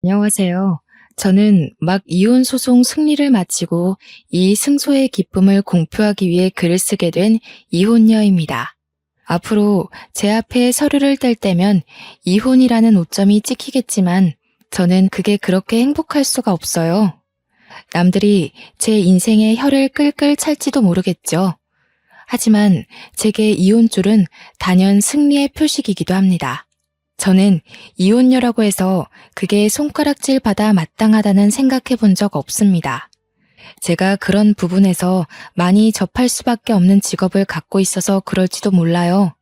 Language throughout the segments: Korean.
안녕하세요. 저는 막 이혼 소송 승리를 마치고 이 승소의 기쁨을 공표하기 위해 글을 쓰게 된 이혼녀입니다. 앞으로 제 앞에 서류를 뗄 때면 이혼이라는 오점이 찍히겠지만 저는 그게 그렇게 행복할 수가 없어요. 남들이 제 인생의 혀를 끌끌 찰지도 모르겠죠. 하지만 제게 이혼줄은 단연 승리의 표식이기도 합니다. 저는 이혼녀라고 해서 그게 손가락질 받아 마땅하다는 생각해 본 적 없습니다. 제가 그런 부분에서 많이 접할 수밖에 없는 직업을 갖고 있어서 그럴지도 몰라요.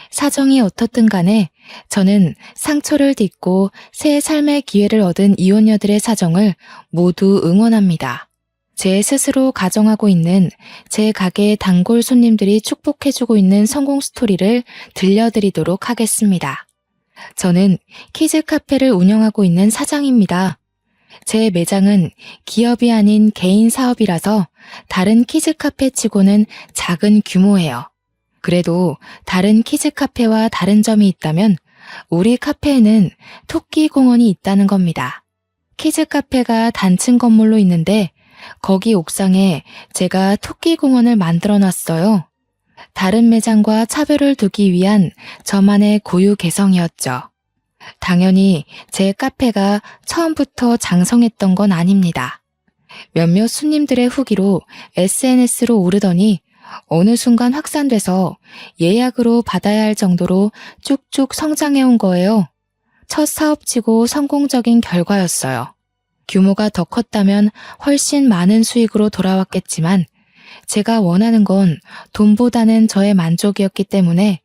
사정이 어떻든 간에 저는 상처를 딛고 새 삶의 기회를 얻은 이혼녀들의 사정을 모두 응원합니다. 제 스스로 가정하고 있는 제 가게의 단골 손님들이 축복해주고 있는 성공 스토리를 들려드리도록 하겠습니다. 저는 키즈 카페를 운영하고 있는 사장입니다. 제 매장은 기업이 아닌 개인 사업이라서 다른 키즈 카페 치고는 작은 규모예요. 그래도 다른 키즈 카페와 다른 점이 있다면 우리 카페에는 토끼 공원이 있다는 겁니다. 키즈 카페가 단층 건물로 있는데 거기 옥상에 제가 토끼 공원을 만들어 놨어요. 다른 매장과 차별을 두기 위한 저만의 고유 개성이었죠. 당연히 제 카페가 처음부터 장성했던 건 아닙니다. 몇몇 손님들의 후기로 SNS로 오르더니 어느 순간 확산돼서 예약으로 받아야 할 정도로 쭉쭉 성장해온 거예요. 첫 사업치고 성공적인 결과였어요. 규모가 더 컸다면 훨씬 많은 수익으로 돌아왔겠지만 제가 원하는 건 돈보다는 저의 만족이었기 때문에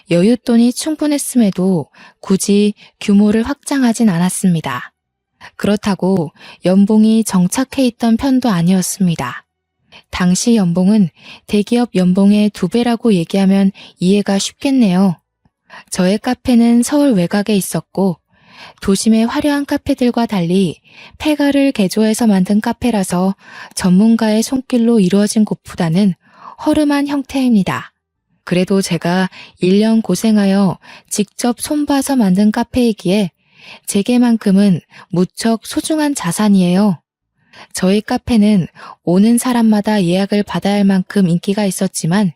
여윳돈이 충분했음에도 굳이 규모를 확장하진 않았습니다. 그렇다고 연봉이 정착해 있던 편도 아니었습니다. 당시 연봉은 대기업 연봉의 2배라고 얘기하면 이해가 쉽겠네요. 저의 카페는 서울 외곽에 있었고 도심의 화려한 카페들과 달리 폐가를 개조해서 만든 카페라서 전문가의 손길로 이루어진 곳보다는 허름한 형태입니다. 그래도 제가 1년 고생하여 직접 손봐서 만든 카페이기에 제게만큼은 무척 소중한 자산이에요. 저희 카페는 오는 사람마다 예약을 받아야 할 만큼 인기가 있었지만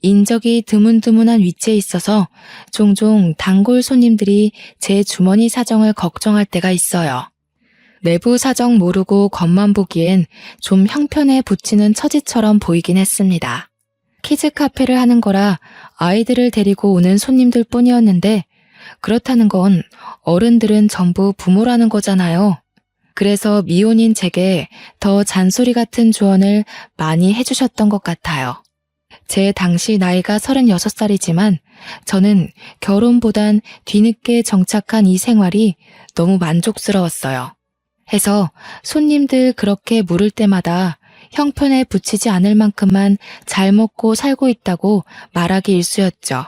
인적이 드문드문한 위치에 있어서 종종 단골 손님들이 제 주머니 사정을 걱정할 때가 있어요. 내부 사정 모르고 겉만 보기엔 좀 형편에 부치는 처지처럼 보이긴 했습니다. 키즈 카페를 하는 거라 아이들을 데리고 오는 손님들 뿐이었는데 그렇다는 건 어른들은 전부 부모라는 거잖아요. 그래서 미혼인 제게 더 잔소리 같은 조언을 많이 해주셨던 것 같아요. 제 당시 나이가 36살이지만 저는 결혼보단 뒤늦게 정착한 이 생활이 너무 만족스러웠어요. 해서 손님들 그렇게 물을 때마다 형편에 부치지 않을 만큼만 잘 먹고 살고 있다고 말하기 일쑤였죠.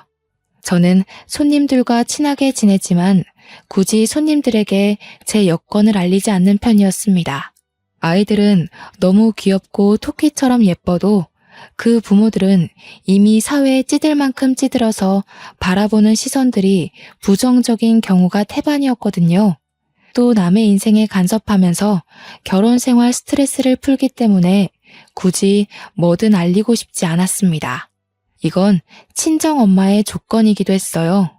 저는 손님들과 친하게 지내지만 굳이 손님들에게 제 여건을 알리지 않는 편이었습니다. 아이들은 너무 귀엽고 토끼처럼 예뻐도 그 부모들은 이미 사회에 찌들 만큼 찌들어서 바라보는 시선들이 부정적인 경우가 태반이었거든요. 또 남의 인생에 간섭하면서 결혼 생활 스트레스를 풀기 때문에 굳이 뭐든 알리고 싶지 않았습니다. 이건 친정 엄마의 조건이기도 했어요.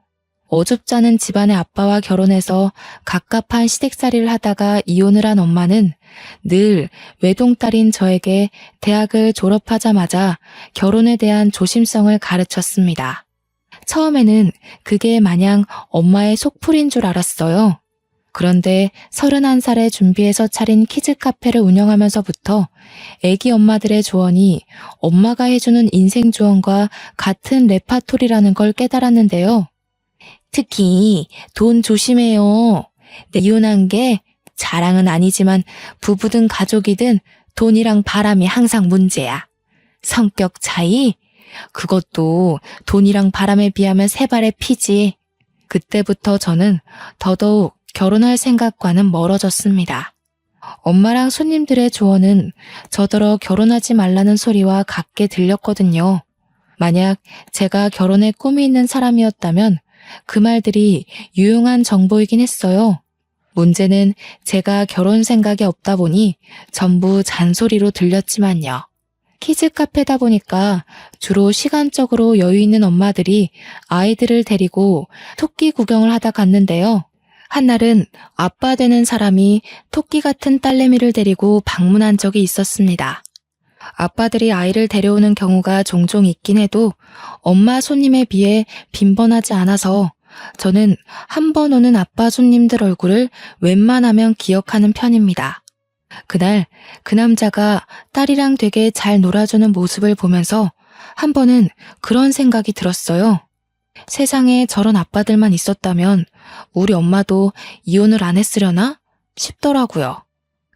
어줍잖은 집안의 아빠와 결혼해서 갑갑한 시댁살이를 하다가 이혼을 한 엄마는 늘 외동딸인 저에게 대학을 졸업하자마자 결혼에 대한 조심성을 가르쳤습니다. 처음에는 그게 마냥 엄마의 속풀이인 줄 알았어요. 그런데 31살에 준비해서 차린 키즈 카페를 운영하면서부터 애기 엄마들의 조언이 엄마가 해주는 인생 조언과 같은 레파토리라는 걸 깨달았는데요. 특히 돈 조심해요. 이혼한 게 자랑은 아니지만 부부든 가족이든 돈이랑 바람이 항상 문제야. 성격 차이? 그것도 돈이랑 바람에 비하면 세 발의 피지. 그때부터 저는 더더욱 결혼할 생각과는 멀어졌습니다. 엄마랑 손님들의 조언은 저더러 결혼하지 말라는 소리와 같게 들렸거든요. 만약 제가 결혼에 꿈이 있는 사람이었다면 그 말들이 유용한 정보이긴 했어요. 문제는 제가 결혼 생각이 없다 보니 전부 잔소리로 들렸지만요. 키즈 카페다 보니까 주로 시간적으로 여유 있는 엄마들이 아이들을 데리고 토끼 구경을 하다 갔는데요. 한날은 아빠 되는 사람이 토끼 같은 딸내미를 데리고 방문한 적이 있었습니다. 아빠들이 아이를 데려오는 경우가 종종 있긴 해도 엄마 손님에 비해 빈번하지 않아서 저는 한 번 오는 아빠 손님들 얼굴을 웬만하면 기억하는 편입니다. 그날 그 남자가 딸이랑 되게 잘 놀아주는 모습을 보면서 한 번은 그런 생각이 들었어요. 세상에 저런 아빠들만 있었다면 우리 엄마도 이혼을 안 했으려나 싶더라고요.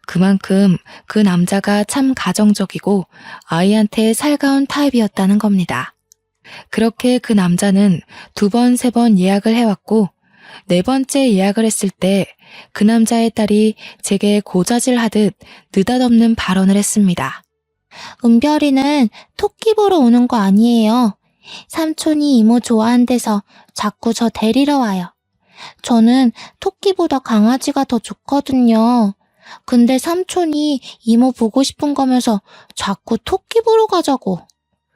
그만큼 그 남자가 참 가정적이고 아이한테 살가운 타입이었다는 겁니다. 그렇게 그 남자는 2번, 3번 예약을 해왔고 4번째 예약을 했을 때 그 남자의 딸이 제게 고자질하듯 느닷없는 발언을 했습니다. 은별이는 토끼 보러 오는 거 아니에요. 삼촌이 이모 좋아한대서 자꾸 저 데리러 와요. 저는 토끼보다 강아지가 더 좋거든요. 근데 삼촌이 이모 보고 싶은 거면서 자꾸 토끼 보러 가자고.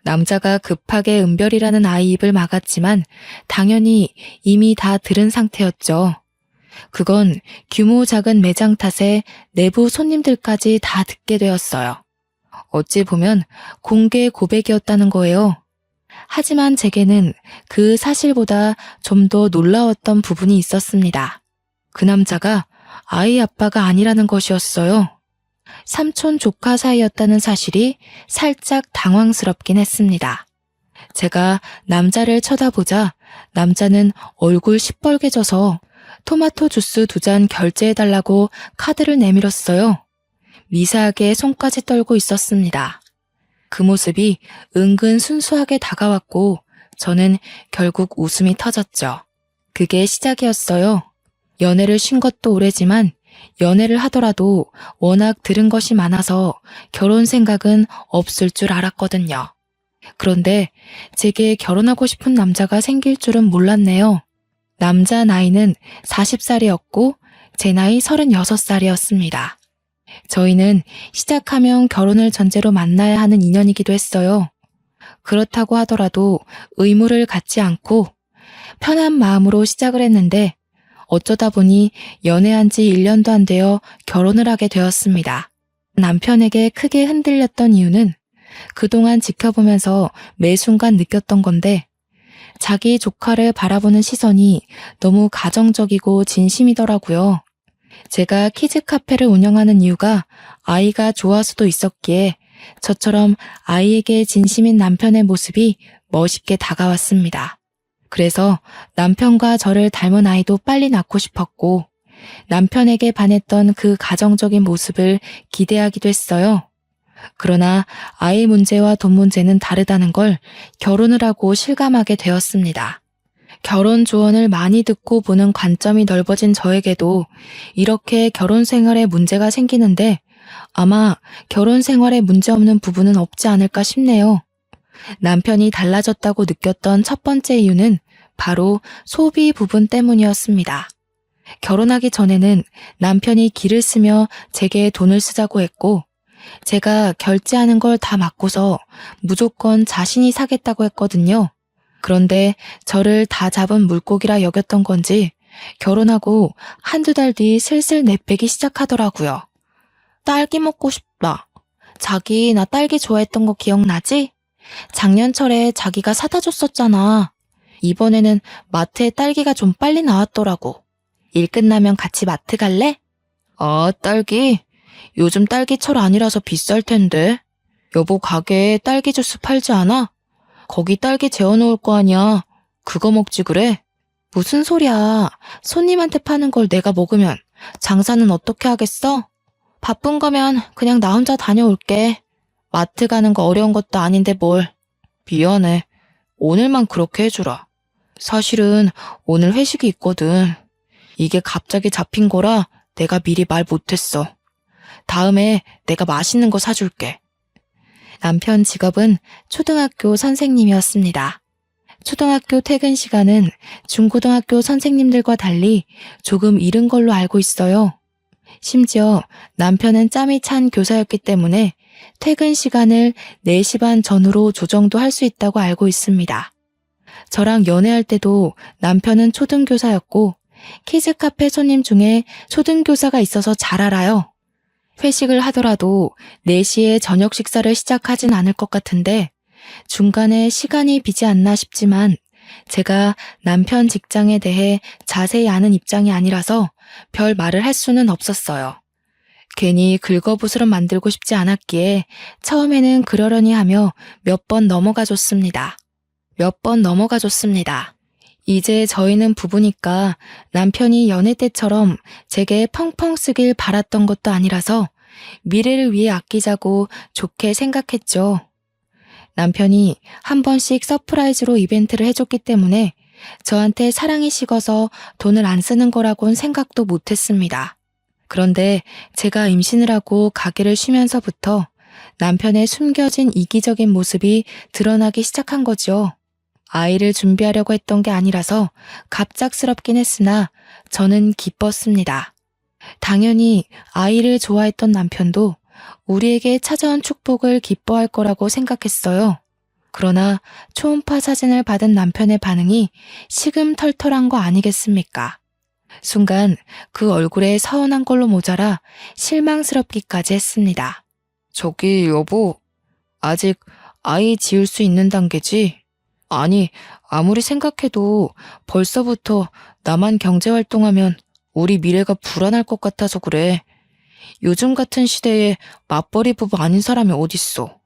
남자가 급하게 은별이라는 아이 입을 막았지만 당연히 이미 다 들은 상태였죠. 그건 규모 작은 매장 탓에 내부 손님들까지 다 듣게 되었어요. 어찌 보면 공개 고백이었다는 거예요. 하지만 제게는 그 사실보다 좀 더 놀라웠던 부분이 있었습니다. 그 남자가 아이 아빠가 아니라는 것이었어요. 삼촌 조카 사이였다는 사실이 살짝 당황스럽긴 했습니다. 제가 남자를 쳐다보자 남자는 얼굴 시뻘개져서 토마토 주스 2잔 결제해달라고 카드를 내밀었어요. 미세하게 손까지 떨고 있었습니다. 그 모습이 은근 순수하게 다가왔고 저는 결국 웃음이 터졌죠. 그게 시작이었어요. 연애를 쉰 것도 오래지만 연애를 하더라도 워낙 들은 것이 많아서 결혼 생각은 없을 줄 알았거든요. 그런데 제게 결혼하고 싶은 남자가 생길 줄은 몰랐네요. 남자 나이는 40살이었고 제 나이 36살이었습니다. 저희는 시작하면 결혼을 전제로 만나야 하는 인연이기도 했어요. 그렇다고 하더라도 의무를 갖지 않고 편한 마음으로 시작을 했는데 어쩌다 보니 연애한 지 1년도 안 되어 결혼을 하게 되었습니다. 남편에게 크게 흔들렸던 이유는 그동안 지켜보면서 매 순간 느꼈던 건데 자기 조카를 바라보는 시선이 너무 가정적이고 진심이더라고요. 제가 키즈 카페를 운영하는 이유가 아이가 좋아서도 있었기에 저처럼 아이에게 진심인 남편의 모습이 멋있게 다가왔습니다. 그래서 남편과 저를 닮은 아이도 빨리 낳고 싶었고 남편에게 반했던 그 가정적인 모습을 기대하기도 했어요. 그러나 아이 문제와 돈 문제는 다르다는 걸 결혼을 하고 실감하게 되었습니다. 결혼 조언을 많이 듣고 보는 관점이 넓어진 저에게도 이렇게 결혼 생활에 문제가 생기는데 아마 결혼 생활에 문제없는 부분은 없지 않을까 싶네요. 남편이 달라졌다고 느꼈던 첫 번째 이유는 바로 소비 부분 때문이었습니다. 결혼하기 전에는 남편이 기를 쓰며 제게 돈을 쓰자고 했고 제가 결제하는 걸 다 맡고서 무조건 자신이 사겠다고 했거든요. 그런데 저를 다 잡은 물고기라 여겼던 건지 결혼하고 1~2달 뒤 슬슬 내빼기 시작하더라고요. 딸기 먹고 싶다. 자기 나 딸기 좋아했던 거 기억나지? 작년철에 자기가 사다 줬었잖아. 이번에는 마트에 딸기가 좀 빨리 나왔더라고. 일 끝나면 같이 마트 갈래? 딸기? 요즘 딸기철 아니라서 비쌀 텐데. 여보 가게에 딸기 주스 팔지 않아? 거기 딸기 재워놓을 거 아니야. 그거 먹지 그래? 무슨 소리야. 손님한테 파는 걸 내가 먹으면 장사는 어떻게 하겠어? 바쁜 거면 그냥 나 혼자 다녀올게. 마트 가는 거 어려운 것도 아닌데 뭘. 미안해. 오늘만 그렇게 해주라. 사실은 오늘 회식이 있거든. 이게 갑자기 잡힌 거라 내가 미리 말 못했어. 다음에 내가 맛있는 거 사줄게. 남편 직업은 초등학교 선생님이었습니다. 초등학교 퇴근 시간은 중고등학교 선생님들과 달리 조금 이른 걸로 알고 있어요. 심지어 남편은 짬이 찬 교사였기 때문에 퇴근 시간을 4시 반 전후로 조정도 할 수 있다고 알고 있습니다. 저랑 연애할 때도 남편은 초등교사였고 키즈 카페 손님 중에 초등교사가 있어서 잘 알아요. 회식을 하더라도 4시에 저녁 식사를 시작하진 않을 것 같은데 중간에 시간이 비지 않나 싶지만 제가 남편 직장에 대해 자세히 아는 입장이 아니라서 별 말을 할 수는 없었어요. 괜히 긁어부스럼 만들고 싶지 않았기에 처음에는 그러려니 하며 몇 번 넘어가 줬습니다. 이제 저희는 부부니까 남편이 연애 때처럼 제게 펑펑 쓰길 바랐던 것도 아니라서 미래를 위해 아끼자고 좋게 생각했죠. 남편이 한 번씩 서프라이즈로 이벤트를 해줬기 때문에 저한테 사랑이 식어서 돈을 안 쓰는 거라고는 생각도 못했습니다. 그런데 제가 임신을 하고 가게를 쉬면서부터 남편의 숨겨진 이기적인 모습이 드러나기 시작한 거죠. 아이를 준비하려고 했던 게 아니라서 갑작스럽긴 했으나 저는 기뻤습니다. 당연히 아이를 좋아했던 남편도 우리에게 찾아온 축복을 기뻐할 거라고 생각했어요. 그러나 초음파 사진을 받은 남편의 반응이 시금털털한 거 아니겠습니까? 순간 그 얼굴에 서운한 걸로 모자라 실망스럽기까지 했습니다. 저기 여보, 아직 아이 지을 수 있는 단계지? 아니, 아무리 생각해도 벌써부터 나만 경제활동하면 우리 미래가 불안할 것 같아서 그래. 요즘 같은 시대에 맞벌이 부부 아닌 사람이 어딨어.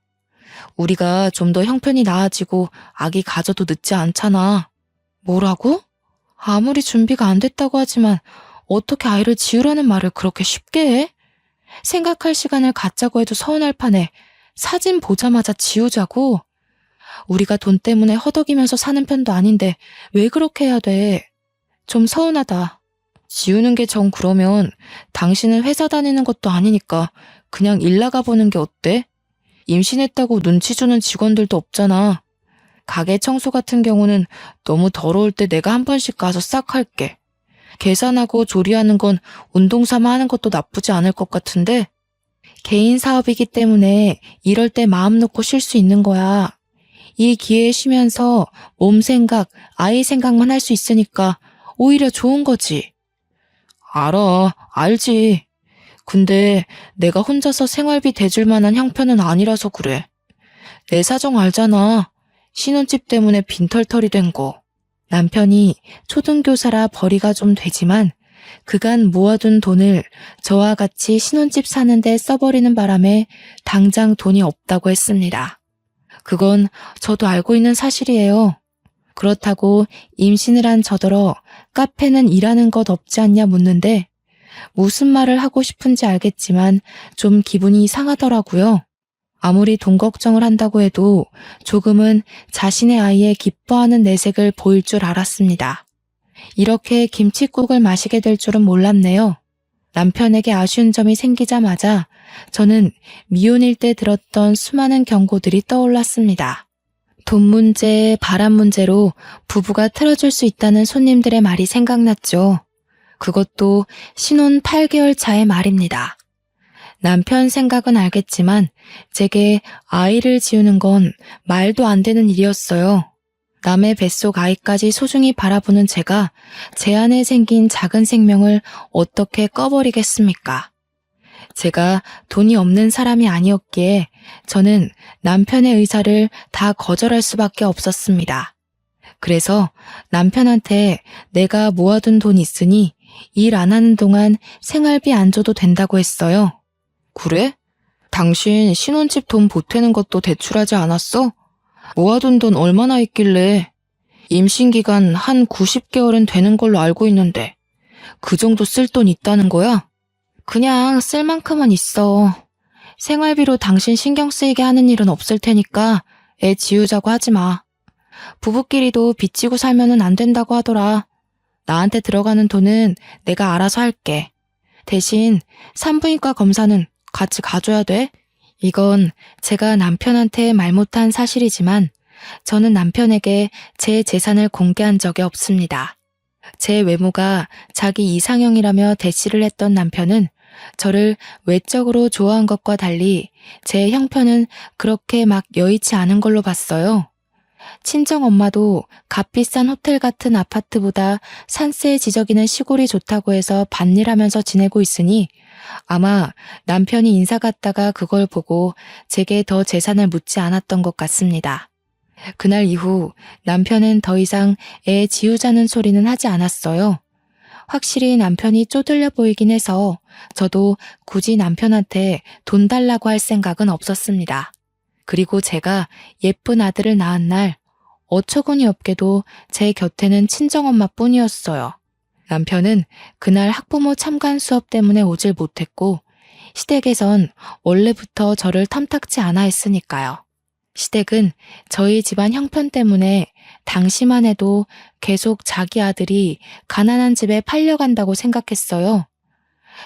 우리가 좀 더 형편이 나아지고 아기 가져도 늦지 않잖아. 뭐라고? 아무리 준비가 안 됐다고 하지만 어떻게 아이를 지으라는 말을 그렇게 쉽게 해? 생각할 시간을 갖자고 해도 서운할 판에 사진 보자마자 지우자고? 우리가 돈 때문에 허덕이면서 사는 편도 아닌데 왜 그렇게 해야 돼? 좀 서운하다. 지우는 게 정 그러면 당신은 회사 다니는 것도 아니니까 그냥 일 나가보는 게 어때? 임신했다고 눈치 주는 직원들도 없잖아. 가게 청소 같은 경우는 너무 더러울 때 내가 한 번씩 가서 싹 할게. 계산하고 조리하는 건 운동 삼아 하는 것도 나쁘지 않을 것 같은데? 개인 사업이기 때문에 이럴 때 마음 놓고 쉴 수 있는 거야. 이 기회에 쉬면서 몸 생각, 아이 생각만 할 수 있으니까 오히려 좋은 거지. 알아, 알지. 근데 내가 혼자서 생활비 대줄 만한 형편은 아니라서 그래. 내 사정 알잖아. 신혼집 때문에 빈털털이 된 거. 남편이 초등교사라 벌이가 좀 되지만 그간 모아둔 돈을 저와 같이 신혼집 사는데 써버리는 바람에 당장 돈이 없다고 했습니다. 그건 저도 알고 있는 사실이에요. 그렇다고 임신을 한 저더러 카페는 일하는 것 없지 않냐 묻는데 무슨 말을 하고 싶은지 알겠지만 좀 기분이 이상하더라고요. 아무리 돈 걱정을 한다고 해도 조금은 자신의 아이의 기뻐하는 내색을 보일 줄 알았습니다. 이렇게 김칫국을 마시게 될 줄은 몰랐네요. 남편에게 아쉬운 점이 생기자마자 저는 미혼일 때 들었던 수많은 경고들이 떠올랐습니다. 돈 문제, 바람 문제로 부부가 틀어질 수 있다는 손님들의 말이 생각났죠. 그것도 신혼 8개월 차의 말입니다. 남편 생각은 알겠지만 제게 아이를 지우는 건 말도 안 되는 일이었어요. 남의 뱃속 아이까지 소중히 바라보는 제가 제 안에 생긴 작은 생명을 어떻게 꺼버리겠습니까? 제가 돈이 없는 사람이 아니었기에 저는 남편의 의사를 다 거절할 수밖에 없었습니다. 그래서 남편한테 내가 모아둔 돈 있으니 일 안 하는 동안 생활비 안 줘도 된다고 했어요. 그래? 당신 신혼집 돈 보태는 것도 대출하지 않았어? 모아둔 돈 얼마나 있길래? 임신 기간 한 90개월은 되는 걸로 알고 있는데 그 정도 쓸 돈 있다는 거야? 그냥 쓸 만큼은 있어. 생활비로 당신 신경 쓰이게 하는 일은 없을 테니까 애 지우자고 하지 마. 부부끼리도 빚지고 살면은 안 된다고 하더라. 나한테 들어가는 돈은 내가 알아서 할게. 대신 산부인과 검사는 같이 가줘야 돼. 이건 제가 남편한테 말 못한 사실이지만 저는 남편에게 제 재산을 공개한 적이 없습니다. 제 외모가 자기 이상형이라며 대시를 했던 남편은 저를 외적으로 좋아한 것과 달리 제 형편은 그렇게 막 여의치 않은 걸로 봤어요. 친정엄마도 값비싼 호텔 같은 아파트보다 산세 지저귀는 시골이 좋다고 해서 밭일하면서 지내고 있으니 아마 남편이 인사 갔다가 그걸 보고 제게 더 재산을 묻지 않았던 것 같습니다. 그날 이후 남편은 더 이상 애 지우자는 소리는 하지 않았어요. 확실히 남편이 쪼들려 보이긴 해서 저도 굳이 남편한테 돈 달라고 할 생각은 없었습니다. 그리고 제가 예쁜 아들을 낳은 날 어처구니 없게도 제 곁에는 친정엄마뿐이었어요. 남편은 그날 학부모 참관 수업 때문에 오질 못했고 시댁에선 원래부터 저를 탐탁지 않아 했으니까요. 시댁은 저희 집안 형편 때문에 당시만 해도 계속 자기 아들이 가난한 집에 팔려간다고 생각했어요.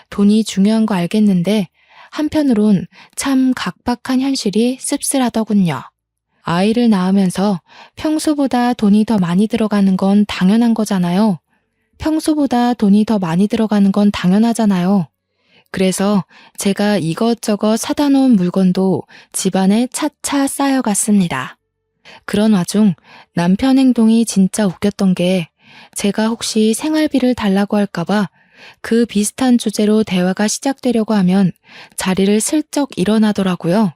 돈이 중요한 거 알겠는데 한편으론 참 각박한 현실이 씁쓸하더군요. 아이를 낳으면서 평소보다 돈이 더 많이 들어가는 건 당연한 거잖아요. 평소보다 돈이 더 많이 들어가는 건 당연하잖아요. 그래서 제가 이것저것 사다 놓은 물건도 집안에 차차 쌓여갔습니다. 그런 와중 남편 행동이 진짜 웃겼던 게 제가 혹시 생활비를 달라고 할까봐 그 비슷한 주제로 대화가 시작되려고 하면 자리를 슬쩍 일어나더라고요.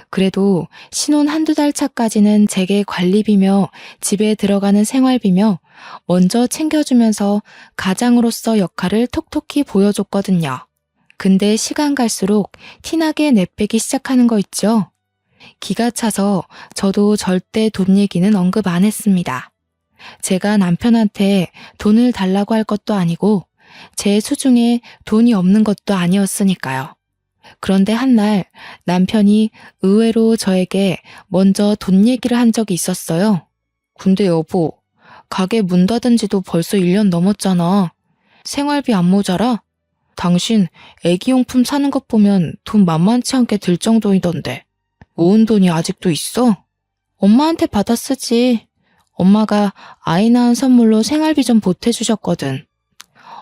그래도 신혼 한두 달 차까지는 제게 관리비며 집에 들어가는 생활비며 먼저 챙겨주면서 가장으로서 역할을 톡톡히 보여줬거든요. 근데 시간 갈수록 티나게 내빼기 시작하는 거 있죠? 기가 차서 저도 절대 돈 얘기는 언급 안 했습니다. 제가 남편한테 돈을 달라고 할 것도 아니고 제 수중에 돈이 없는 것도 아니었으니까요. 그런데 한날 남편이 의외로 저에게 먼저 돈 얘기를 한 적이 있었어요. 근데 여보, 가게 문 닫은 지도 벌써 1년 넘었잖아. 생활비 안 모자라? 당신 애기용품 사는 것 보면 돈 만만치 않게 들 정도이던데. 모은 돈이 아직도 있어? 엄마한테 받아 쓰지. 엄마가 아이 낳은 선물로 생활비 좀 보태주셨거든.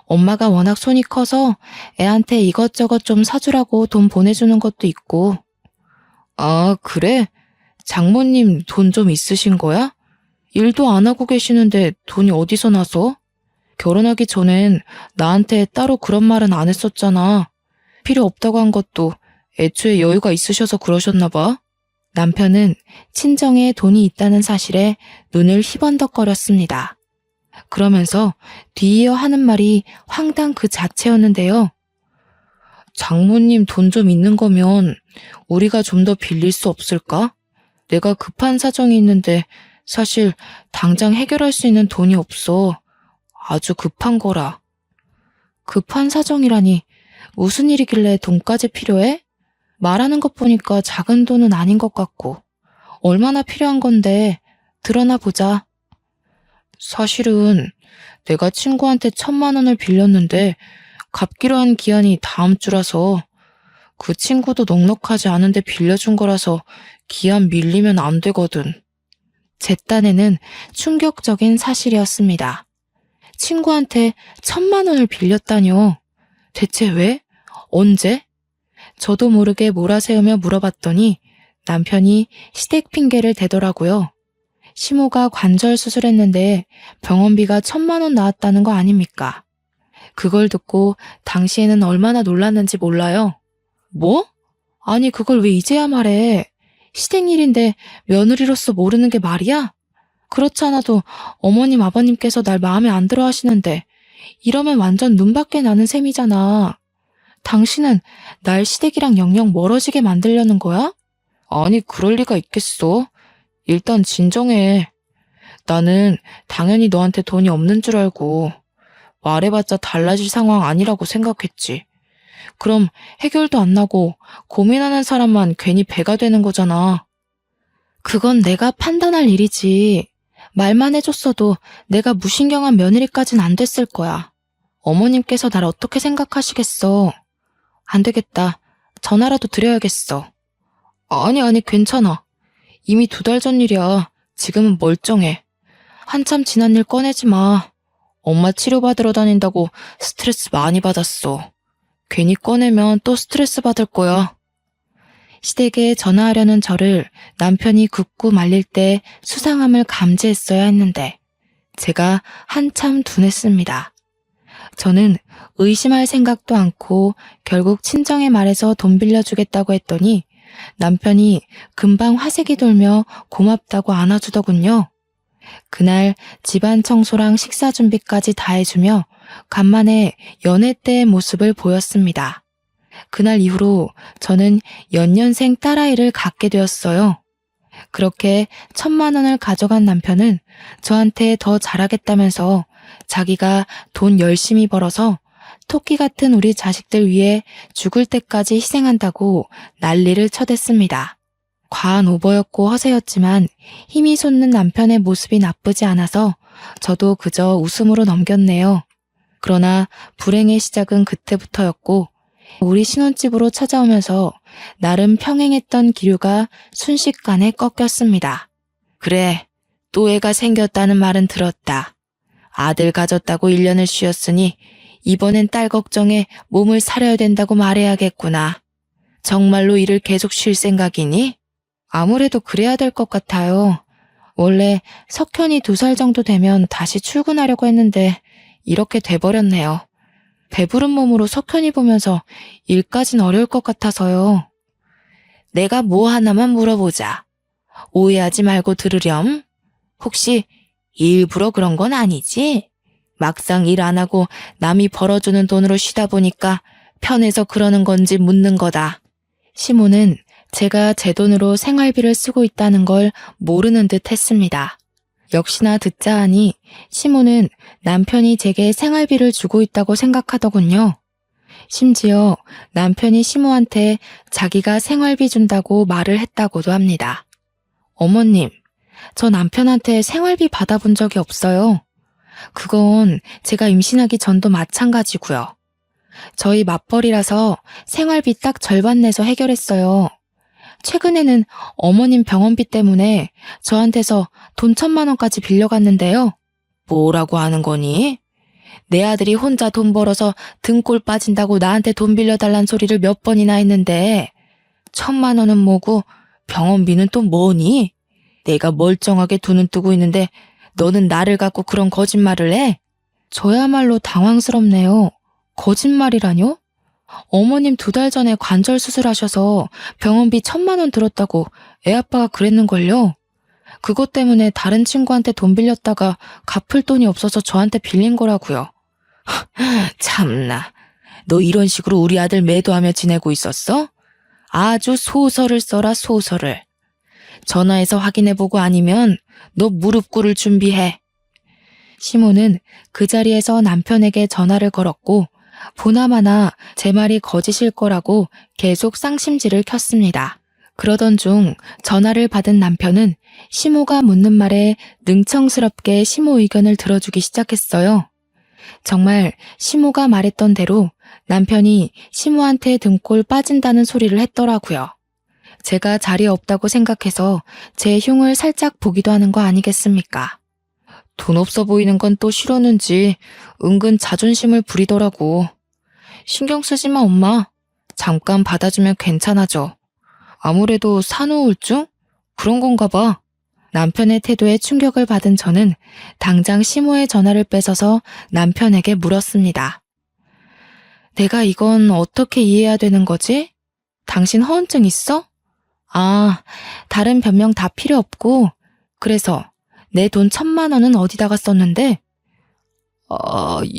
엄마가 워낙 손이 커서 애한테 이것저것 좀 사주라고 돈 보내주는 것도 있고. 아, 그래? 장모님 돈 좀 있으신 거야? 일도 안 하고 계시는데 돈이 어디서 나서? 결혼하기 전엔 나한테 따로 그런 말은 안 했었잖아. 필요 없다고 한 것도 애초에 여유가 있으셔서 그러셨나 봐. 남편은 친정에 돈이 있다는 사실에 눈을 희번덕거렸습니다. 그러면서 뒤이어 하는 말이 황당 그 자체였는데요. 장모님 돈 좀 있는 거면 우리가 좀 더 빌릴 수 없을까? 내가 급한 사정이 있는데 사실 당장 해결할 수 있는 돈이 없어. 아주 급한 거라. 급한 사정이라니 무슨 일이길래 돈까지 필요해? 말하는 것 보니까 작은 돈은 아닌 것 같고. 얼마나 필요한 건데 드러나 보자. 사실은 내가 친구한테 1,000만 원을 빌렸는데 갚기로 한 기한이 다음 주라서 그 친구도 넉넉하지 않은데 빌려준 거라서 기한 밀리면 안 되거든. 제 딴에는 충격적인 사실이었습니다. 친구한테 1,000만 원을 빌렸다뇨. 대체 왜? 언제? 저도 모르게 몰아세우며 물어봤더니 남편이 시댁 핑계를 대더라고요. 시모가 관절 수술했는데 병원비가 1,000만 원 나왔다는 거 아닙니까? 그걸 듣고 당시에는 얼마나 놀랐는지 몰라요. 뭐? 아니 그걸 왜 이제야 말해? 시댁 일인데 며느리로서 모르는 게 말이야? 그렇지 않아도 어머님 아버님께서 날 마음에 안 들어 하시는데 이러면 완전 눈밖에 나는 셈이잖아. 당신은 날 시댁이랑 영영 멀어지게 만들려는 거야? 아니 그럴 리가 있겠어. 일단 진정해. 나는 당연히 너한테 돈이 없는 줄 알고 말해봤자 달라질 상황 아니라고 생각했지. 그럼 해결도 안 나고 고민하는 사람만 괜히 배가 되는 거잖아. 그건 내가 판단할 일이지. 말만 해줬어도 내가 무신경한 며느리까진 안 됐을 거야. 어머님께서 날 어떻게 생각하시겠어. 안 되겠다. 전화라도 드려야겠어. 아니 괜찮아. 이미 2달 전 일이야. 지금은 멀쩡해. 한참 지난 일 꺼내지 마. 엄마 치료받으러 다닌다고 스트레스 많이 받았어. 괜히 꺼내면 또 스트레스 받을 거야. 시댁에 전화하려는 저를 남편이 굳고 말릴 때 수상함을 감지했어야 했는데 제가 한참 둔했습니다. 저는 의심할 생각도 않고 결국 친정에 말해서 돈 빌려주겠다고 했더니 남편이 금방 화색이 돌며 고맙다고 안아주더군요. 그날 집안 청소랑 식사 준비까지 다 해주며 간만에 연애 때의 모습을 보였습니다. 그날 이후로 저는 연년생 딸아이를 갖게 되었어요. 그렇게 1,000만 원을 가져간 남편은 저한테 더 잘하겠다면서 자기가 돈 열심히 벌어서 토끼 같은 우리 자식들 위해 죽을 때까지 희생한다고 난리를 쳐댔습니다. 과한 오버였고 허세였지만 힘이 솟는 남편의 모습이 나쁘지 않아서 저도 그저 웃음으로 넘겼네요. 그러나 불행의 시작은 그때부터였고 우리 신혼집으로 찾아오면서 나름 평행했던 기류가 순식간에 꺾였습니다. 그래, 또 애가 생겼다는 말은 들었다. 아들 가졌다고 1년을 쉬었으니 이번엔 딸 걱정에 몸을 사려야 된다고 말해야겠구나. 정말로 일을 계속 쉴 생각이니? 아무래도 그래야 될 것 같아요. 원래 석현이 2살 정도 되면 다시 출근하려고 했는데 이렇게 돼버렸네요. 배부른 몸으로 석현이 보면서 일까진 어려울 것 같아서요. 내가 뭐 하나만 물어보자. 오해하지 말고 들으렴. 혹시 일부러 그런 건 아니지? 막상 일 안 하고 남이 벌어주는 돈으로 쉬다 보니까 편해서 그러는 건지 묻는 거다. 시모는 제가 제 돈으로 생활비를 쓰고 있다는 걸 모르는 듯 했습니다. 역시나 듣자 하니 시모는 남편이 제게 생활비를 주고 있다고 생각하더군요. 심지어 남편이 시모한테 자기가 생활비 준다고 말을 했다고도 합니다. 어머님, 저 남편한테 생활비 받아본 적이 없어요. 그건 제가 임신하기 전도 마찬가지고요. 저희 맞벌이라서 생활비 딱 절반 내서 해결했어요. 최근에는 어머님 병원비 때문에 저한테서 돈 1,000만 원까지 빌려갔는데요. 뭐라고 하는 거니? 내 아들이 혼자 돈 벌어서 등골 빠진다고 나한테 돈 빌려달란 소리를 몇 번이나 했는데 1,000만 원은 뭐고 병원비는 또 뭐니? 내가 멀쩡하게 돈은 뜨고 있는데 너는 나를 갖고 그런 거짓말을 해? 저야말로 당황스럽네요. 거짓말이라뇨? 어머님 2달 전에 관절 수술하셔서 병원비 1,000만 원 들었다고 애아빠가 그랬는걸요. 그것 때문에 다른 친구한테 돈 빌렸다가 갚을 돈이 없어서 저한테 빌린 거라고요. 참나, 너 이런 식으로 우리 아들 매도하며 지내고 있었어? 아주 소설을 써라, 소설을. 전화해서 확인해보고 아니면 너 무릎 꿇을 준비해. 시모는 그 자리에서 남편에게 전화를 걸었고 보나마나 제 말이 거짓일 거라고 계속 쌍심지를 켰습니다. 그러던 중 전화를 받은 남편은 시모가 묻는 말에 능청스럽게 시모 의견을 들어주기 시작했어요. 정말 시모가 말했던 대로 남편이 시모한테 등골 빠진다는 소리를 했더라고요. 제가 자리에 없다고 생각해서 제 흉을 살짝 보기도 하는 거 아니겠습니까? 돈 없어 보이는 건 또 싫었는지 은근 자존심을 부리더라고. 신경 쓰지 마, 엄마. 잠깐 받아주면 괜찮아져. 아무래도 산후우울증? 그런 건가 봐. 남편의 태도에 충격을 받은 저는 당장 시모의 전화를 뺏어서 남편에게 물었습니다. 내가 이건 어떻게 이해해야 되는 거지? 당신 허언증 있어? 아, 다른 변명 다 필요 없고 그래서 내 돈 1,000만 원은 어디다가 썼는데?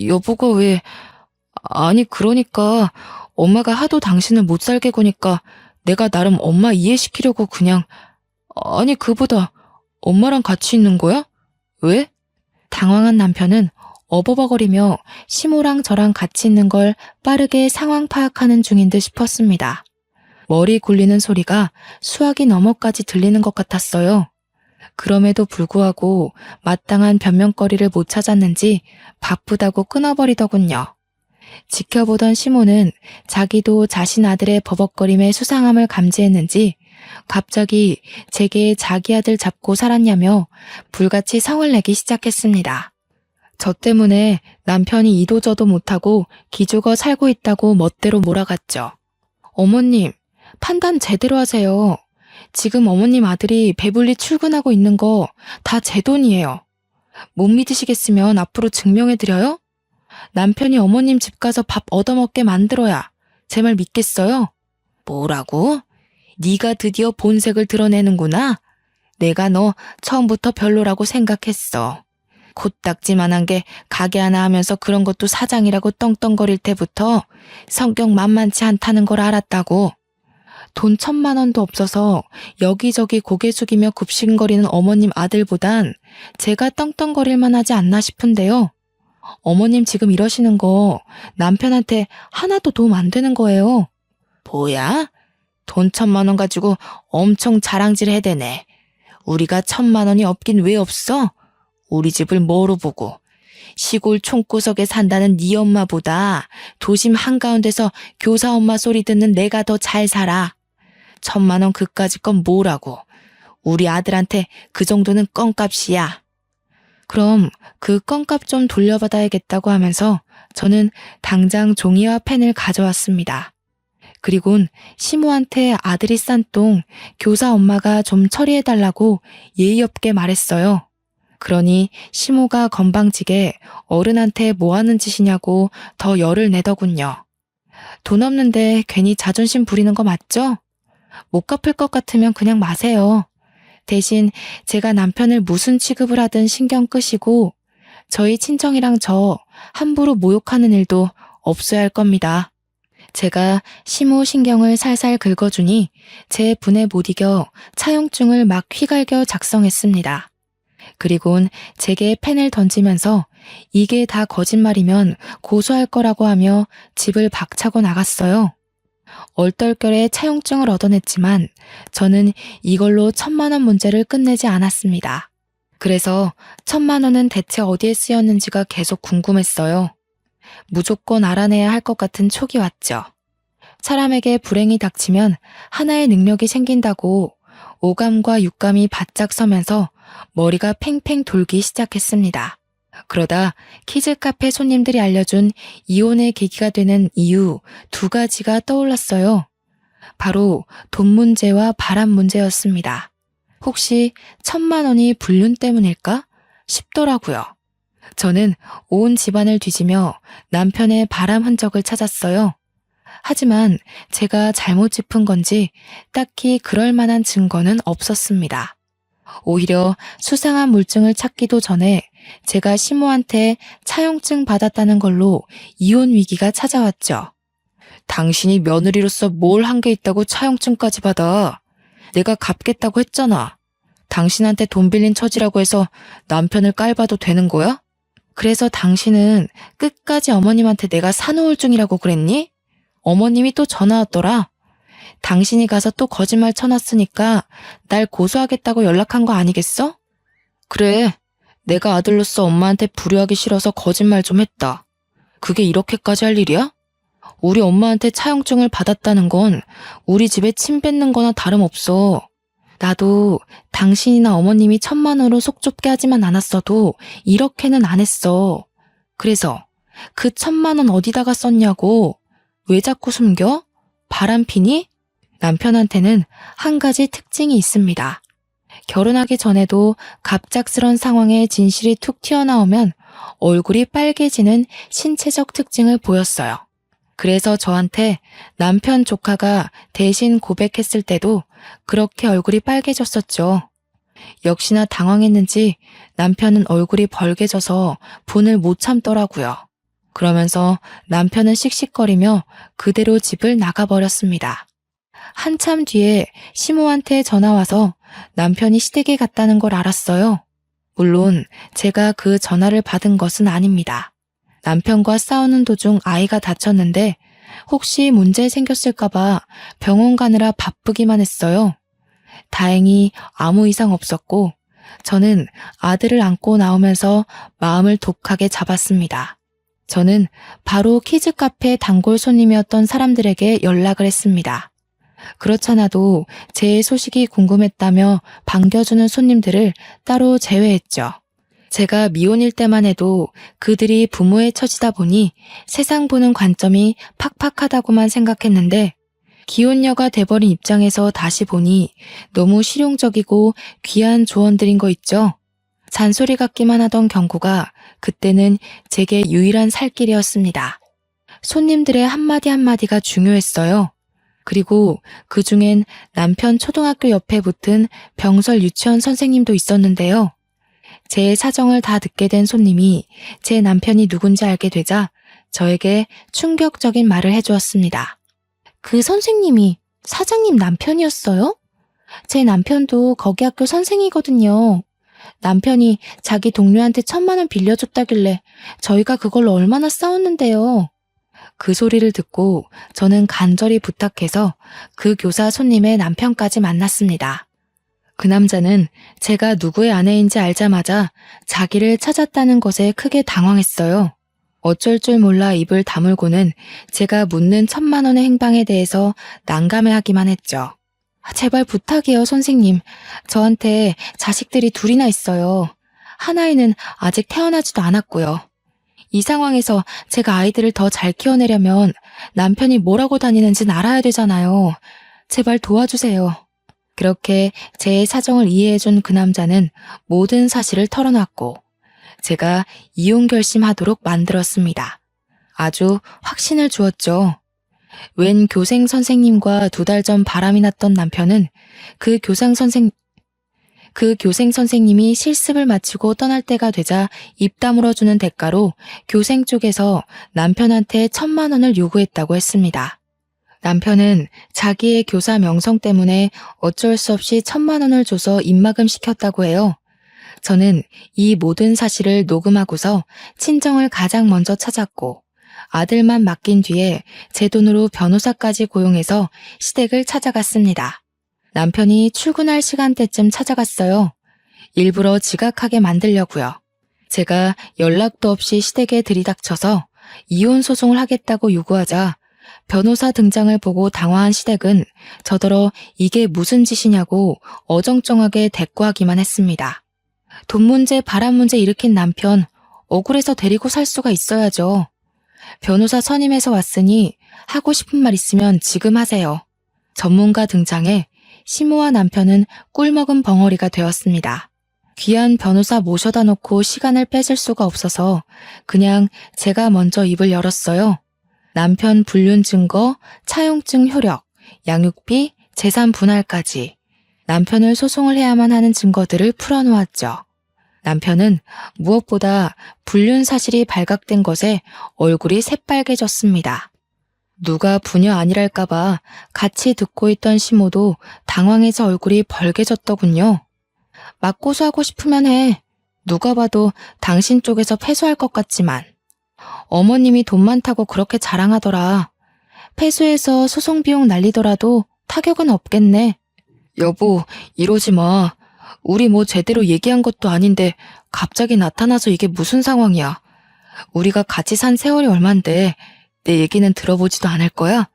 여보가 왜... 아니 그러니까 엄마가 하도 당신을 못 살게 구니까 내가 나름 엄마 이해시키려고 그냥... 아니 그보다 엄마랑 같이 있는 거야? 왜? 당황한 남편은 어버버거리며 시모랑 저랑 같이 있는 걸 빠르게 상황 파악하는 중인 듯 싶었습니다. 머리 굴리는 소리가 수화기 너머까지 들리는 것 같았어요. 그럼에도 불구하고 마땅한 변명거리를 못 찾았는지 바쁘다고 끊어버리더군요. 지켜보던 시모는 자기도 자신 아들의 버벅거림에 수상함을 감지했는지 갑자기 제게 자기 아들 잡고 살았냐며 불같이 성을 내기 시작했습니다. 저 때문에 남편이 이도저도 못하고 기죽어 살고 있다고 멋대로 몰아갔죠. 어머님, 판단 제대로 하세요. 지금 어머님 아들이 배불리 출근하고 있는 거 다 제 돈이에요. 못 믿으시겠으면 앞으로 증명해드려요? 남편이 어머님 집 가서 밥 얻어먹게 만들어야 제 말 믿겠어요? 뭐라고? 네가 드디어 본색을 드러내는구나? 내가 너 처음부터 별로라고 생각했어. 코딱지만한 게 가게 하나 하면서 그런 것도 사장이라고 떵떵거릴 때부터 성격 만만치 않다는 걸 알았다고. 돈 1,000만 원도 없어서 여기저기 고개 숙이며 굽신거리는 어머님 아들보단 제가 떵떵거릴만 하지 않나 싶은데요. 어머님 지금 이러시는 거 남편한테 하나도 도움 안 되는 거예요. 뭐야? 돈 1,000만 원 가지고 엄청 자랑질 해대네. 우리가 1,000만 원이 없긴 왜 없어? 우리 집을 뭐로 보고. 시골 총구석에 산다는 네 엄마보다 도심 한가운데서 교사 엄마 소리 듣는 내가 더 잘 살아. 1,000만 원 그까짓 건 뭐라고. 우리 아들한테 그 정도는 껌값이야. 그럼 그 껌값 좀 돌려받아야겠다고 하면서 저는 당장 종이와 펜을 가져왔습니다. 그리곤 시모한테 아들이 싼 똥 교사 엄마가 좀 처리해달라고 예의 없게 말했어요. 그러니 시모가 건방지게 어른한테 뭐 하는 짓이냐고 더 열을 내더군요. 돈 없는데 괜히 자존심 부리는 거 맞죠? 못 갚을 것 같으면 그냥 마세요. 대신 제가 남편을 무슨 취급을 하든 신경 끄시고 저희 친정이랑 저 함부로 모욕하는 일도 없어야 할 겁니다. 제가 시모 신경을 살살 긁어주니 제 분에 못 이겨 차용증을 막 휘갈겨 작성했습니다. 그리곤 제게 펜을 던지면서 이게 다 거짓말이면 고소할 거라고 하며 집을 박차고 나갔어요. 얼떨결에 차용증을 얻어냈지만 저는 이걸로 1,000만 원 문제를 끝내지 않았습니다. 그래서 1,000만 원은 대체 어디에 쓰였는지가 계속 궁금했어요. 무조건 알아내야 할 것 같은 촉이 왔죠. 사람에게 불행이 닥치면 하나의 능력이 생긴다고 오감과 육감이 바짝 서면서 머리가 팽팽 돌기 시작했습니다. 그러다 키즈 카페 손님들이 알려준 이혼의 계기가 되는 이유 2가지가 떠올랐어요. 바로 돈 문제와 바람 문제였습니다. 혹시 1,000만 원이 불륜 때문일까 싶더라고요. 저는 온 집안을 뒤지며 남편의 바람 흔적을 찾았어요. 하지만 제가 잘못 짚은 건지 딱히 그럴 만한 증거는 없었습니다. 오히려 수상한 물증을 찾기도 전에 제가 시모한테 차용증 받았다는 걸로 이혼 위기가 찾아왔죠. 당신이 며느리로서 뭘 한 게 있다고 차용증까지 받아. 내가 갚겠다고 했잖아. 당신한테 돈 빌린 처지라고 해서 남편을 깔봐도 되는 거야? 그래서 당신은 끝까지 어머님한테 내가 산후우울증이라고 그랬니? 어머님이 또 전화 왔더라. 당신이 가서 또 거짓말 쳐놨으니까 날 고소하겠다고 연락한 거 아니겠어? 그래, 내가 아들로서 엄마한테 불효하기 싫어서 거짓말 좀 했다. 그게 이렇게까지 할 일이야? 우리 엄마한테 차용증을 받았다는 건 우리 집에 침 뱉는 거나 다름없어. 나도 당신이나 어머님이 1,000만 원으로 속 좁게 하지만 않았어도 이렇게는 안 했어. 그래서 그 1,000만 원 어디다가 썼냐고. 왜 자꾸 숨겨? 바람피니? 남편한테는 한 가지 특징이 있습니다. 결혼하기 전에도 갑작스런 상황에 진실이 툭 튀어나오면 얼굴이 빨개지는 신체적 특징을 보였어요. 그래서 저한테 남편 조카가 대신 고백했을 때도 그렇게 얼굴이 빨개졌었죠. 역시나 당황했는지 남편은 얼굴이 벌개져서 분을 못 참더라고요. 그러면서 남편은 씩씩거리며 그대로 집을 나가버렸습니다. 한참 뒤에 시모한테 전화와서 남편이 시댁에 갔다는 걸 알았어요. 물론 제가 그 전화를 받은 것은 아닙니다. 남편과 싸우는 도중 아이가 다쳤는데 혹시 문제 생겼을까봐 병원 가느라 바쁘기만 했어요. 다행히 아무 이상 없었고 저는 아들을 안고 나오면서 마음을 독하게 잡았습니다. 저는 바로 키즈카페 단골 손님이었던 사람들에게 연락을 했습니다. 그렇잖아도 제 소식이 궁금했다며 반겨주는 손님들을 따로 제외했죠. 제가 미혼일 때만 해도 그들이 부모의 처지다 보니 세상 보는 관점이 팍팍하다고만 생각했는데 기혼녀가 돼버린 입장에서 다시 보니 너무 실용적이고 귀한 조언들인 거 있죠. 잔소리 같기만 하던 경고가 그때는 제게 유일한 살 길이었습니다. 손님들의 한마디 한마디가 중요했어요. 그리고 그중엔 남편 초등학교 옆에 붙은 병설 유치원 선생님도 있었는데요. 제 사정을 다 듣게 된 손님이 제 남편이 누군지 알게 되자 저에게 충격적인 말을 해주었습니다. 그 선생님이 사장님 남편이었어요? 제 남편도 거기 학교 선생이거든요. 남편이 자기 동료한테 1,000만 원 빌려줬다길래 저희가 그걸로 얼마나 싸웠는데요. 그 소리를 듣고 저는 간절히 부탁해서 그 교사 손님의 남편까지 만났습니다. 그 남자는 제가 누구의 아내인지 알자마자 자기를 찾았다는 것에 크게 당황했어요. 어쩔 줄 몰라 입을 다물고는 제가 묻는 1,000만 원의 행방에 대해서 난감해하기만 했죠. 제발 부탁이에요, 선생님. 저한테 자식들이 2이나 있어요. 하나이는 아직 태어나지도 않았고요. 이 상황에서 제가 아이들을 더 잘 키워내려면 남편이 뭐라고 다니는지는 알아야 되잖아요. 제발 도와주세요. 그렇게 제 사정을 이해해준 그 남자는 모든 사실을 털어놨고 제가 이혼 결심하도록 만들었습니다. 아주 확신을 주었죠. 웬 교생 선생님과 2달 전 바람이 났던 남편은 그 교생 선생님이 실습을 마치고 떠날 때가 되자 입 다물어주는 대가로 교생 쪽에서 남편한테 1,000만 원을 요구했다고 했습니다. 남편은 자기의 교사 명성 때문에 어쩔 수 없이 1,000만 원을 줘서 입막음 시켰다고 해요. 저는 이 모든 사실을 녹음하고서 친정을 가장 먼저 찾았고 아들만 맡긴 뒤에 제 돈으로 변호사까지 고용해서 시댁을 찾아갔습니다. 남편이 출근할 시간대쯤 찾아갔어요. 일부러 지각하게 만들려고요. 제가 연락도 없이 시댁에 들이닥쳐서 이혼 소송을 하겠다고 요구하자 변호사 등장을 보고 당황한 시댁은 저더러 이게 무슨 짓이냐고 어정쩡하게 대꾸하기만 했습니다. 돈 문제, 바람 문제 일으킨 남편, 억울해서 데리고 살 수가 있어야죠. 변호사 선임해서 왔으니 하고 싶은 말 있으면 지금 하세요. 전문가 등장해 시모와 남편은 꿀먹은 벙어리가 되었습니다. 귀한 변호사 모셔다 놓고 시간을 뺏을 수가 없어서 그냥 제가 먼저 입을 열었어요. 남편 불륜 증거, 차용증 효력, 양육비, 재산 분할까지 남편을 소송을 해야만 하는 증거들을 풀어놓았죠. 남편은 무엇보다 불륜 사실이 발각된 것에 얼굴이 새빨개졌습니다. 누가 부녀 아니랄까봐 같이 듣고 있던 시모도 당황해서 얼굴이 벌개졌더군요. 맞고소하고 싶으면 해. 누가 봐도 당신 쪽에서 패소할 것 같지만. 어머님이 돈 많다고 그렇게 자랑하더라. 패소해서 소송 비용 날리더라도 타격은 없겠네. 여보, 이러지 마. 우리 뭐 제대로 얘기한 것도 아닌데 갑자기 나타나서 이게 무슨 상황이야. 우리가 같이 산 세월이 얼만데 내 얘기는 들어보지도 않을 거야?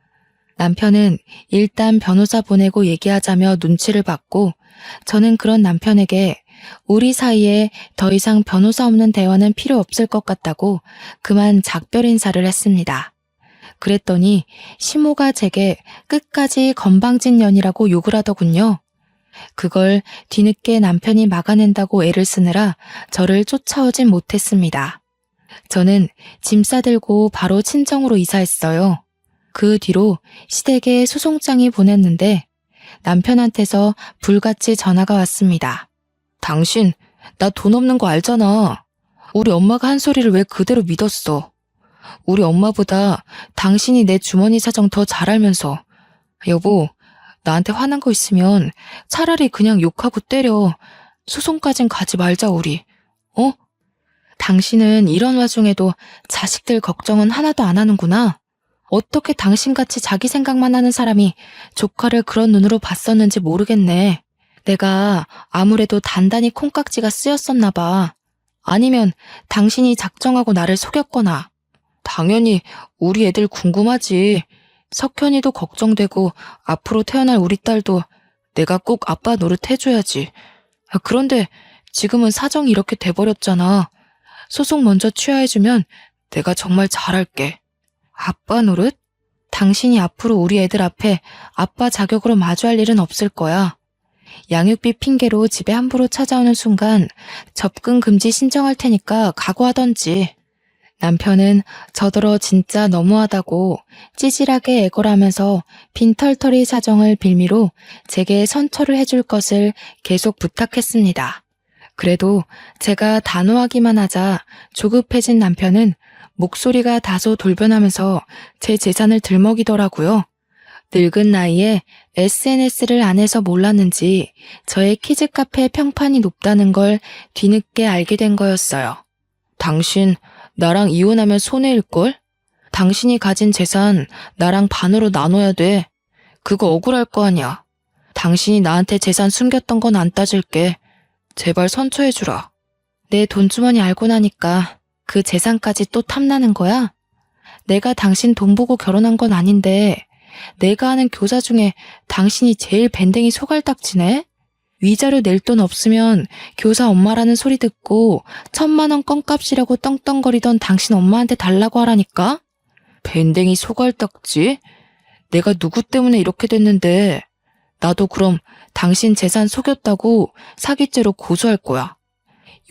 남편은 일단 변호사 보내고 얘기하자며 눈치를 봤고 저는 그런 남편에게 우리 사이에 더 이상 변호사 없는 대화는 필요 없을 것 같다고 그만 작별 인사를 했습니다. 그랬더니 시모가 제게 끝까지 건방진년이라고 욕을 하더군요. 그걸 뒤늦게 남편이 막아낸다고 애를 쓰느라 저를 쫓아오진 못했습니다. 저는 짐 싸들고 바로 친정으로 이사했어요. 그 뒤로 시댁에 소송장이 보냈는데 남편한테서 불같이 전화가 왔습니다. 당신, 나 돈 없는 거 알잖아. 우리 엄마가 한 소리를 왜 그대로 믿었어? 우리 엄마보다 당신이 내 주머니 사정 더 잘 알면서. 여보, 나한테 화난 거 있으면 차라리 그냥 욕하고 때려. 소송까진 가지 말자 우리. 어? 당신은 이런 와중에도 자식들 걱정은 하나도 안 하는구나. 어떻게 당신같이 자기 생각만 하는 사람이 조카를 그런 눈으로 봤었는지 모르겠네. 내가 아무래도 단단히 콩깍지가 쓰였었나 봐. 아니면 당신이 작정하고 나를 속였거나. 당연히 우리 애들 궁금하지. 석현이도 걱정되고 앞으로 태어날 우리 딸도 내가 꼭 아빠 노릇 해줘야지. 그런데 지금은 사정이 이렇게 돼버렸잖아. 소송 먼저 취하해주면 내가 정말 잘할게. 아빠 노릇? 당신이 앞으로 우리 애들 앞에 아빠 자격으로 마주할 일은 없을 거야. 양육비 핑계로 집에 함부로 찾아오는 순간 접근 금지 신청할 테니까 각오하던지. 남편은 저더러 진짜 너무하다고 찌질하게 애걸하면서 빈털터리 사정을 빌미로 제게 선처를 해줄 것을 계속 부탁했습니다. 그래도 제가 단호하기만 하자 조급해진 남편은 목소리가 다소 돌변하면서 제 재산을 들먹이더라고요. 늙은 나이에 SNS를 안 해서 몰랐는지 저의 키즈카페 평판이 높다는 걸 뒤늦게 알게 된 거였어요. 당신 나랑 이혼하면 손해일걸? 당신이 가진 재산 나랑 반으로 나눠야 돼. 그거 억울할 거 아니야. 당신이 나한테 재산 숨겼던 건 안 따질게. 제발 선처해주라. 내 돈주머니 알고 나니까 그 재산까지 또 탐나는 거야? 내가 당신 돈 보고 결혼한 건 아닌데 내가 아는 교사 중에 당신이 제일 밴댕이 소갈딱지네? 위자료 낼 돈 없으면 교사 엄마라는 소리 듣고 1,000만 원 껌값이라고 떵떵거리던 당신 엄마한테 달라고 하라니까? 밴댕이 소갈딱지? 내가 누구 때문에 이렇게 됐는데 나도 그럼 당신 재산 속였다고 사기죄로 고소할 거야.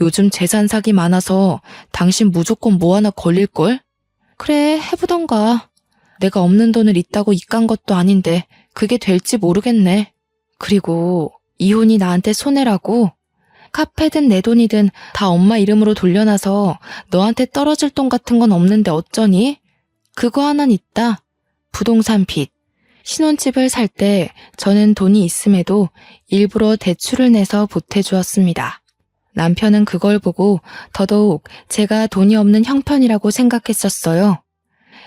요즘 재산 사기 많아서 당신 무조건 뭐 하나 걸릴걸? 그래, 해보던가. 내가 없는 돈을 있다고 입간 것도 아닌데 그게 될지 모르겠네. 그리고 이혼이 나한테 손해라고? 카페든 내 돈이든 다 엄마 이름으로 돌려놔서 너한테 떨어질 돈 같은 건 없는데 어쩌니? 그거 하나는 있다. 부동산 빚. 신혼집을 살 때 저는 돈이 있음에도 일부러 대출을 내서 보태주었습니다. 남편은 그걸 보고 더더욱 제가 돈이 없는 형편이라고 생각했었어요.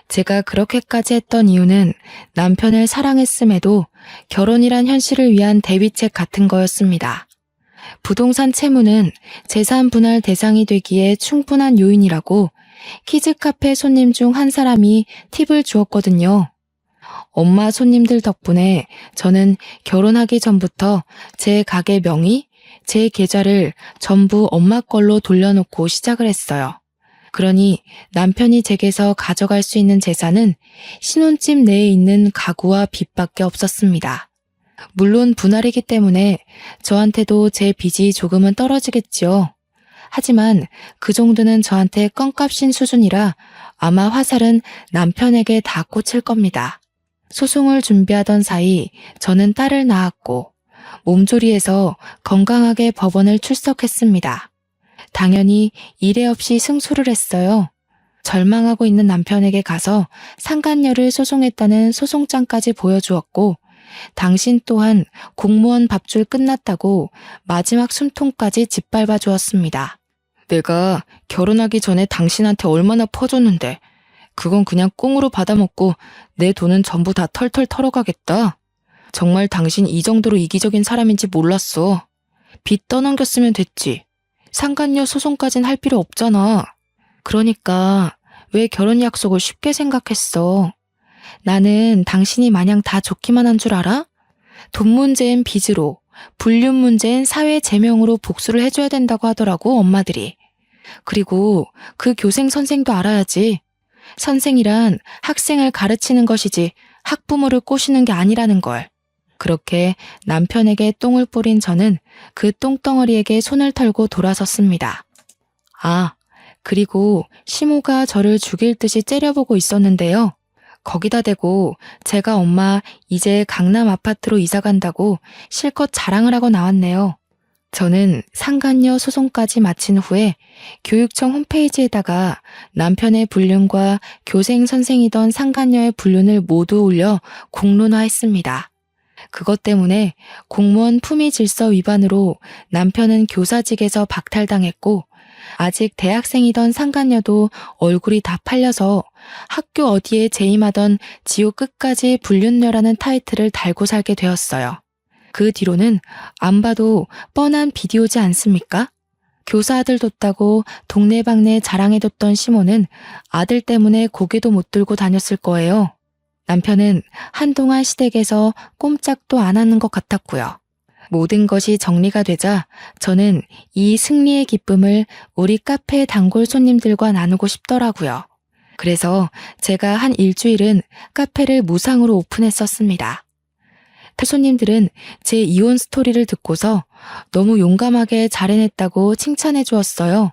제가 그렇게까지 했던 이유는 남편을 사랑했음에도 결혼이란 현실을 위한 대비책 같은 거였습니다. 부동산 채무는 재산 분할 대상이 되기에 충분한 요인이라고 키즈카페 손님 중 한 사람이 팁을 주었거든요. 엄마 손님들 덕분에 저는 결혼하기 전부터 제 가게 명의, 제 계좌를 전부 엄마 걸로 돌려놓고 시작을 했어요. 그러니 남편이 제게서 가져갈 수 있는 재산은 신혼집 내에 있는 가구와 빚밖에 없었습니다. 물론 분할이기 때문에 저한테도 제 빚이 조금은 떨어지겠지요. 하지만 그 정도는 저한테 껌값인 수준이라 아마 화살은 남편에게 다 꽂힐 겁니다. 소송을 준비하던 사이 저는 딸을 낳았고 몸조리해서 건강하게 법원을 출석했습니다. 당연히 이례 없이 승소를 했어요. 절망하고 있는 남편에게 가서 상간녀를 소송했다는 소송장까지 보여주었고 당신 또한 공무원 밥줄 끝났다고 마지막 숨통까지 짓밟아 주었습니다. 내가 결혼하기 전에 당신한테 얼마나 퍼줬는데 그건 그냥 꽁으로 받아먹고 내 돈은 전부 다 털털 털어가겠다. 정말 당신 이 정도로 이기적인 사람인지 몰랐어. 빚 떠넘겼으면 됐지. 상간녀 소송까진 할 필요 없잖아. 그러니까 왜 결혼 약속을 쉽게 생각했어. 나는 당신이 마냥 다 좋기만 한 줄 알아? 돈 문제엔 빚으로, 불륜 문제엔 사회 제명으로 복수를 해줘야 된다고 하더라고 엄마들이. 그리고 그 교생 선생도 알아야지. 선생이란 학생을 가르치는 것이지 학부모를 꼬시는 게 아니라는 걸. 그렇게 남편에게 똥을 뿌린 저는 그 똥덩어리에게 손을 털고 돌아섰습니다. 아, 그리고 시모가 저를 죽일 듯이 째려보고 있었는데요. 거기다 대고 제가 엄마 이제 강남 아파트로 이사 간다고 실컷 자랑을 하고 나왔네요. 저는 상간녀 소송까지 마친 후에 교육청 홈페이지에다가 남편의 불륜과 교생 선생이던 상간녀의 불륜을 모두 올려 공론화했습니다. 그것 때문에 공무원 품위 질서 위반으로 남편은 교사직에서 박탈당했고 아직 대학생이던 상간녀도 얼굴이 다 팔려서 학교 어디에 재임하던 지옥 끝까지 불륜녀라는 타이틀을 달고 살게 되었어요. 그 뒤로는 안 봐도 뻔한 비디오지 않습니까? 교사 아들 뒀다고 동네방네 자랑해뒀던 시모는 아들 때문에 고개도 못 들고 다녔을 거예요. 남편은 한동안 시댁에서 꼼짝도 안 하는 것 같았고요. 모든 것이 정리가 되자 저는 이 승리의 기쁨을 우리 카페 단골 손님들과 나누고 싶더라고요. 그래서 제가 한 일주일은 카페를 무상으로 오픈했었습니다. 손님들은 제 이혼 스토리를 듣고서 너무 용감하게 잘 해냈다고 칭찬해 주었어요.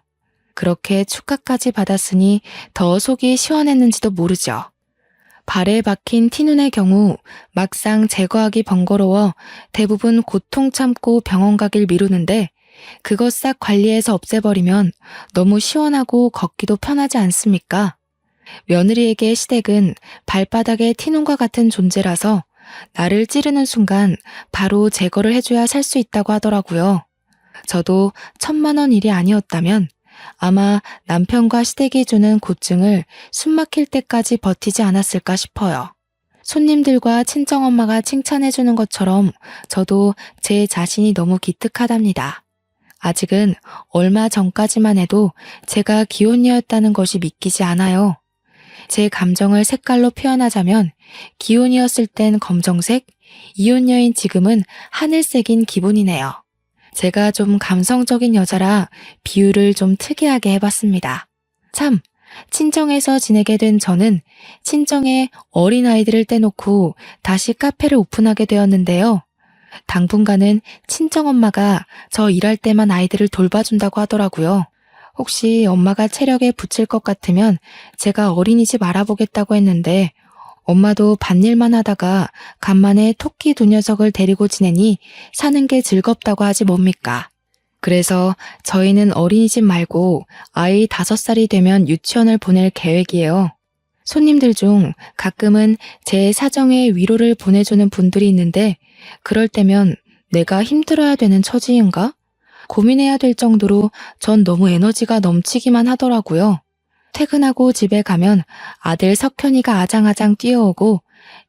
그렇게 축하까지 받았으니 더 속이 시원했는지도 모르죠. 발에 박힌 티눈의 경우 막상 제거하기 번거로워 대부분 고통 참고 병원 가길 미루는데 그것 싹 관리해서 없애버리면 너무 시원하고 걷기도 편하지 않습니까? 며느리에게 시댁은 발바닥에 티눈과 같은 존재라서 나를 찌르는 순간 바로 제거를 해줘야 살 수 있다고 하더라고요. 저도 1,000만 원 일이 아니었다면 아마 남편과 시댁이 주는 고증을 숨막힐 때까지 버티지 않았을까 싶어요. 손님들과 친정엄마가 칭찬해주는 것처럼 저도 제 자신이 너무 기특하답니다. 아직은 얼마 전까지만 해도 제가 기혼녀였다는 것이 믿기지 않아요. 제 감정을 색깔로 표현하자면 기혼이었을 땐 검정색, 이혼녀인 지금은 하늘색인 기분이네요. 제가 좀 감성적인 여자라 비유를 좀 특이하게 해봤습니다. 참, 친정에서 지내게 된 저는 친정에 어린아이들을 떼놓고 다시 카페를 오픈하게 되었는데요. 당분간은 친정엄마가 저 일할 때만 아이들을 돌봐준다고 하더라고요. 혹시 엄마가 체력에 붙일 것 같으면 제가 어린이집 알아보겠다고 했는데 엄마도 밭일만 하다가 간만에 토끼 두 녀석을 데리고 지내니 사는 게 즐겁다고 하지 뭡니까? 그래서 저희는 어린이집 말고 아이 5살이 되면 유치원을 보낼 계획이에요. 손님들 중 가끔은 제 사정에 위로를 보내주는 분들이 있는데 그럴 때면 내가 힘들어야 되는 처지인가? 고민해야 될 정도로 전 너무 에너지가 넘치기만 하더라고요. 퇴근하고 집에 가면 아들 석현이가 아장아장 뛰어오고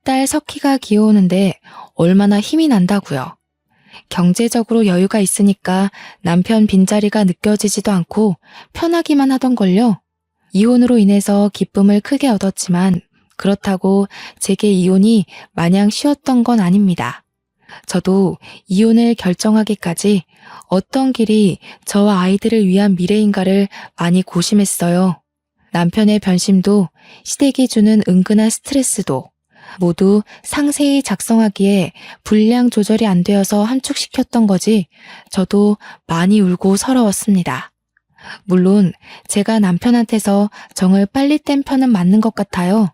딸 석희가 귀여우는데 얼마나 힘이 난다고요. 경제적으로 여유가 있으니까 남편 빈자리가 느껴지지도 않고 편하기만 하던걸요. 이혼으로 인해서 기쁨을 크게 얻었지만 그렇다고 제게 이혼이 마냥 쉬웠던 건 아닙니다. 저도 이혼을 결정하기까지 어떤 길이 저와 아이들을 위한 미래인가를 많이 고심했어요. 남편의 변심도 시댁이 주는 은근한 스트레스도 모두 상세히 작성하기에 분량 조절이 안 되어서 함축시켰던 거지 저도 많이 울고 서러웠습니다. 물론 제가 남편한테서 정을 빨리 뗀 편은 맞는 것 같아요.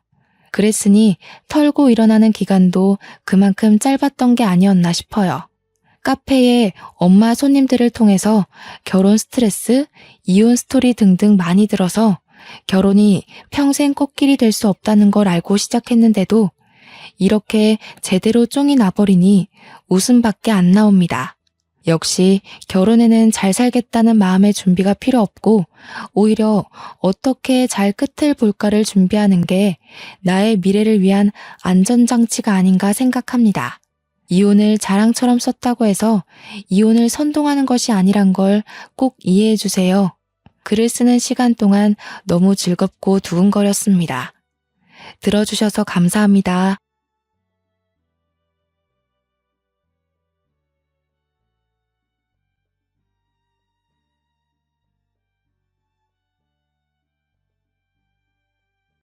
그랬으니 털고 일어나는 기간도 그만큼 짧았던 게 아니었나 싶어요. 카페에 엄마 손님들을 통해서 결혼 스트레스, 이혼 스토리 등등 많이 들어서 결혼이 평생 꽃길이 될 수 없다는 걸 알고 시작했는데도 이렇게 제대로 쫑이 나버리니 웃음밖에 안 나옵니다. 역시 결혼에는 잘 살겠다는 마음의 준비가 필요 없고 오히려 어떻게 잘 끝을 볼까를 준비하는 게 나의 미래를 위한 안전장치가 아닌가 생각합니다. 이혼을 자랑처럼 썼다고 해서 이혼을 선동하는 것이 아니란 걸 꼭 이해해 주세요. 글을 쓰는 시간 동안 너무 즐겁고 두근거렸습니다. 들어주셔서 감사합니다.